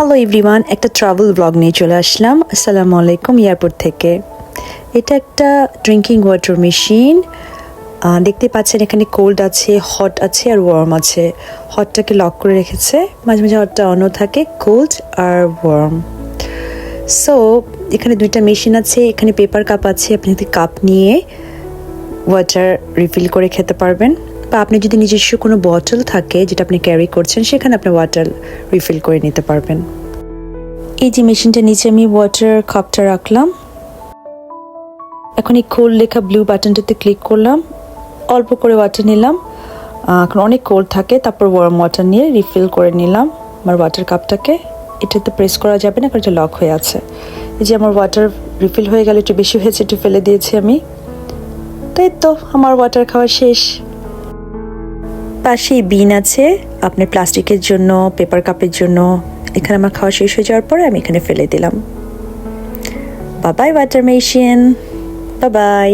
Hello everyone, একটা travel blog নিয়ে চলে আসলাম। আসসালামু আলাইকুম এয়ারপোর্ট থেকে। এটা একটা ড্রিঙ্কিং ওয়াটার মেশিন। দেখতে পাচ্ছেন এখানে কোল্ড আছে, হট আছে আর ওয়ার্ম আছে। হটটাকে লক করে রেখেছে, মাঝে মাঝে হটটা অনও থাকে, কোল্ড আর ওয়ার্ম। সো এখানে দুইটা মেশিন আছে, এখানে পেপার কাপ আছে, আপনি যদি কাপ নিয়ে ওয়াটার রিফিল করে খেতে পারবেন, বা আপনি যদি নিজস্ব কোনো বটল থাকে যেটা আপনি ক্যারি করছেন সেখানে আপনি ওয়াটার রিফিল করে নিতে পারবেন। এই যে মেশিনটার নিচে আমি ওয়াটার কাপটা রাখলাম। এখন এই কোল্ড লেখা ব্লু বাটনটাতে ক্লিক করলাম, অল্প করে ওয়াটার নিলাম। এখন অনেক কোল্ড থাকে, তারপর ওয়ার্ম ওয়াটার নিয়ে রিফিল করে নিলাম আমার ওয়াটার কাপটাকে। এটাতে প্রেস করা যাবে না কারণ এটা লক হয়ে আছে। এই যে আমার ওয়াটার রিফিল হয়ে গেল, একটু বেশি হয়েছে, একটু ফেলে দিয়েছি আমি। তাই তো আমার ওয়াটার খাওয়া শেষ। পাশেই বিন আছে আপনার প্লাস্টিকের জন্য, পেপার কাপের জন্য। এখানে আমার খাওয়া শেষ হয়ে যাওয়ার পরে আমি এখানে ফেলে দিলাম। Bye bye water machine, bye bye.